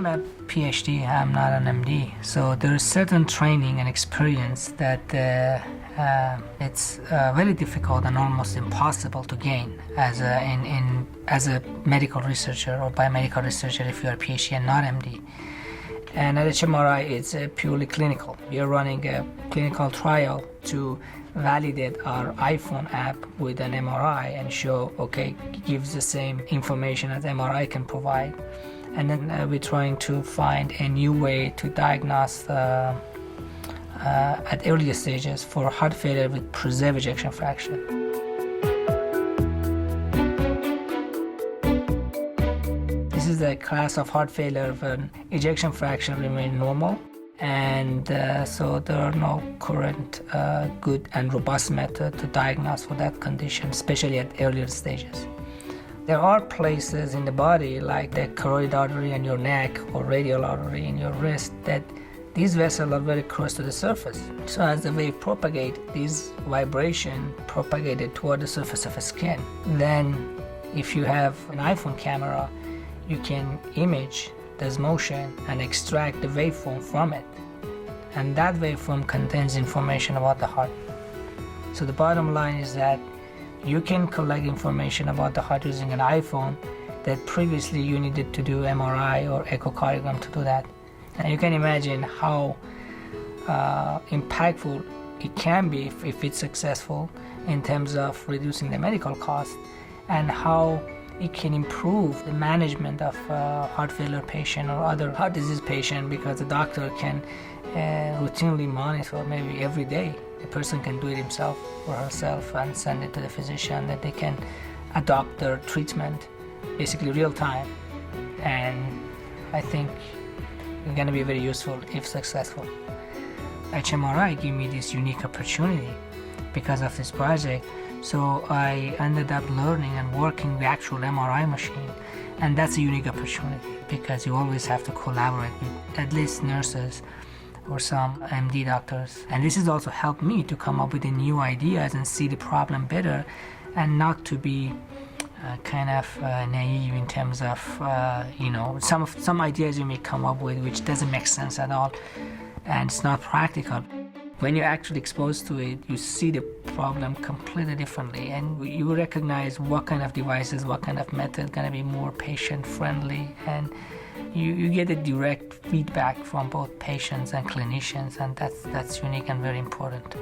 I'm a PhD, I'm not an MD, so there is certain training and experience that it's very difficult and almost impossible to gain as a medical researcher or biomedical researcher if you are a PhD and not MD. And at HMRI, it's purely clinical. We are running a clinical trial to validate our iPhone app with an MRI and show, okay, it gives the same information as MRI can provide. And then we're trying to find a new way to diagnose at earlier stages for heart failure with preserved ejection fraction. This is a class of heart failure when ejection fraction remains normal, and so there are no current good and robust method to diagnose for that condition, especially at earlier stages. There are places in the body like the carotid artery in your neck or radial artery in your wrist that these vessels are very close to the surface. So as the wave propagates, these vibration propagated toward the surface of the skin. Then if you have an iPhone camera, you can image this motion and extract the waveform from it. And that waveform contains information about the heart. So the bottom line is that you can collect information about the heart using an iPhone that previously you needed to do MRI or echocardiogram to do that. And you can imagine how impactful it can be if it's successful in terms of reducing the medical cost, and how it can improve the management of heart failure patient or other heart disease patient, because the doctor can routinely monitor maybe every day. The person can do it himself or herself and send it to the physician, that they can adopt their treatment basically real time. And I think it's going to be very useful if successful. HMRI gave me this unique opportunity because of this project. So I ended up learning and working the actual MRI machine, and that's a unique opportunity because you always have to collaborate with at least nurses or some MD doctors. And this has also helped me to come up with the new ideas and see the problem better, and not to be kind of naive in terms of some ideas you may come up with which doesn't make sense at all and it's not practical. When you're actually exposed to it, you see the problem completely differently, and you recognize what kind of devices, what kind of method going to be more patient friendly, and you get a direct feedback from both patients and clinicians, and that's unique and very important.